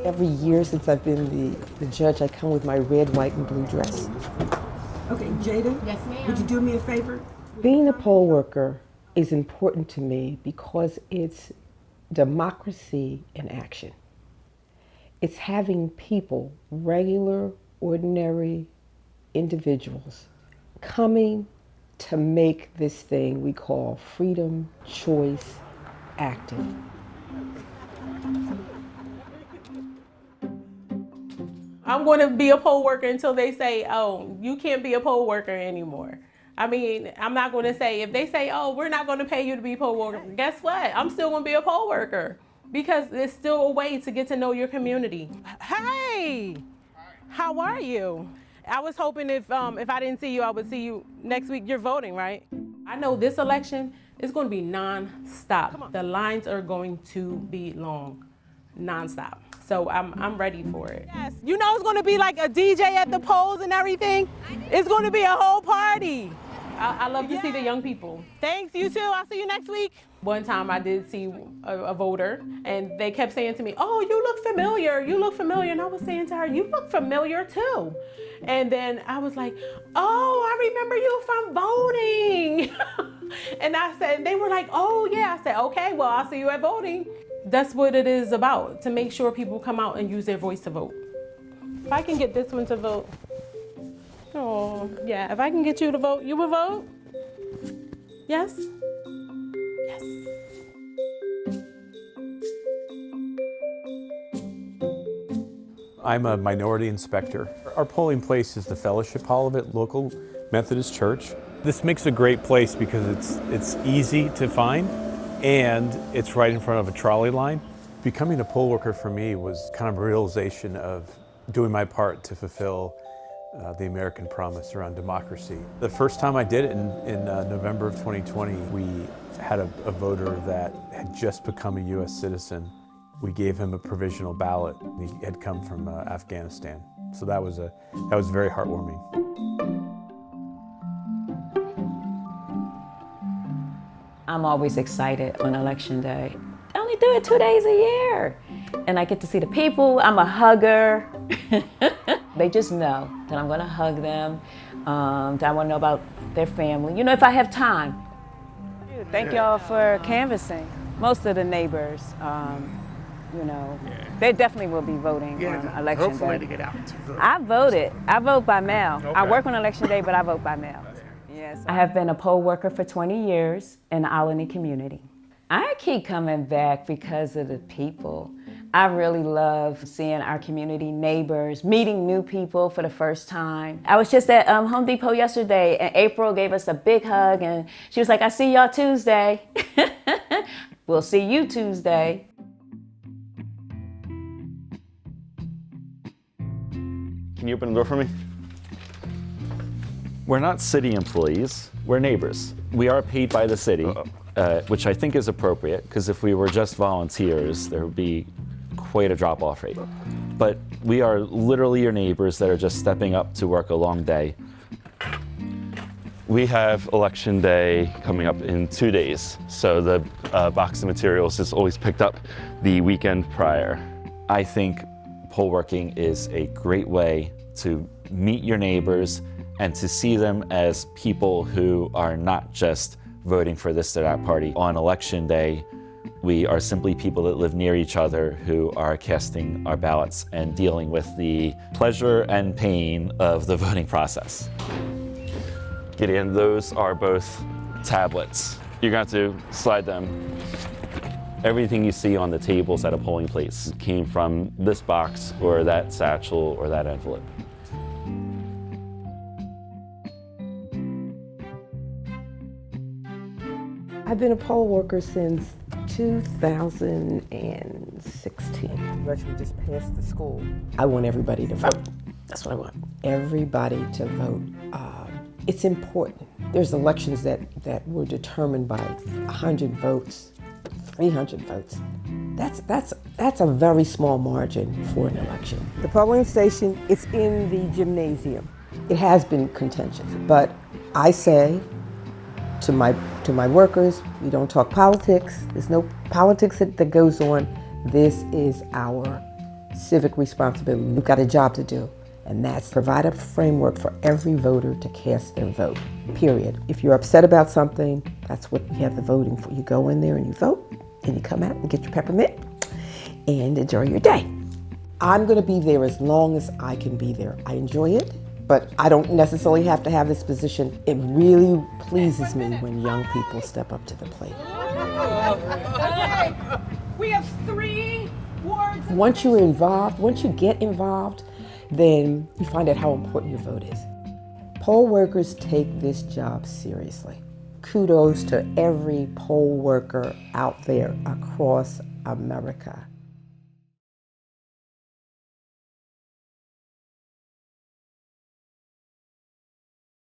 Every year since I've been the judge, I come with my red, white, and blue dress. Okay, Jada? Yes, ma'am. Would you do me a favor? Being a poll worker is important to me because it's democracy in action. It's having people, regular, ordinary individuals, coming to make this thing we call freedom, choice, active. I'm going to be a poll worker until they say, oh, you can't be a poll worker anymore. I mean, I'm not going to say, if they say, oh, we're not going to pay you to be a poll worker, guess what? I'm still going to be a poll worker because it's still a way to get to know your community. Hey, how are you? I was hoping if I didn't see you, I would see you next week. You're voting, right? I know this election is going to be non-stop. The lines are going to be long, non-stop. So I'm ready for it. Yes, you know it's gonna be like a DJ at the polls and everything. It's gonna be a whole party. I love to see the young people. Thanks, you too. I'll see you next week. One time I did see a voter and they kept saying to me, oh, you look familiar, you look familiar. And I was saying to her, you look familiar too. And then I was like, oh, I remember you from voting. And I said, they were like, oh yeah. I said, okay, well, I'll see you at voting. That's what it is about, to make sure people come out and use their voice to vote. If I can get this one to vote. Oh, yeah, if I can get you to vote, you will vote? Yes? Yes. I'm a minority inspector. Our polling place is the fellowship hall of it, local Methodist church. This makes a great place because it's easy to find and it's right in front of a trolley line. Becoming a poll worker for me was kind of a realization of doing my part to fulfill the American promise around democracy. The first time I did it in November of 2020, we had a voter that had just become a US citizen. We gave him a provisional ballot. He had come from Afghanistan. So that was very heartwarming. I'm always excited on election day. I only do it 2 days a year. And I get to see the people. I'm a hugger. They just know that I'm gonna hug them, that I wanna know about their family, you know, if I have time. Thank y'all for canvassing. Most of the neighbors, you know, they definitely will be voting on election hopefully day. to get out to vote. I voted. I vote by mail. I Okay. work on election day, but I vote by mail. Yes. I have been a poll worker for 20 years in the Alany community. I keep coming back because of the people. I really love seeing our community neighbors, meeting new people for the first time. I was just at Home Depot yesterday and April gave us a big hug and she was like, I see y'all Tuesday. We'll see you Tuesday. Can you open the door for me? We're not city employees, we're neighbors. We are paid by the city, which I think is appropriate, because if we were just volunteers, there would be quite a drop-off rate. But we are literally your neighbors that are just stepping up to work a long day. We have election day coming up in 2 days, so the box of materials is always picked up the weekend prior. I think poll working is a great way to meet your neighbors and to see them as people who are not just voting for this or that party. On election day, we are simply people that live near each other who are casting our ballots and dealing with the pleasure and pain of the voting process. Gideon, those are both tablets. You're going to have to slide them. Everything you see on the tables at a polling place came from this box or that satchel or that envelope. I've been a poll worker since 2016. Election just passed the school. I want everybody to vote. That's what I want. Everybody to vote. It's important. There's elections that were determined by 100 votes, 300 votes. That's a very small margin for an election. The polling station is in the gymnasium. It has been contentious, but I say to my workers, we don't talk politics. There's no politics that goes on. This is our civic responsibility. You've got a job to do, and that's provide a framework for every voter to cast their vote, period. If you're upset about something, that's what we have the voting for. You go in there and you vote, and you come out and get your peppermint and enjoy your day. I'm gonna be there as long as I can be there. I enjoy it, but I don't necessarily have to have this position. It really pleases me when young people step up to the plate. We have 3 wards. Once you get involved, then you find out how important your vote is. Poll workers take this job seriously. Kudos to every poll worker out there across America.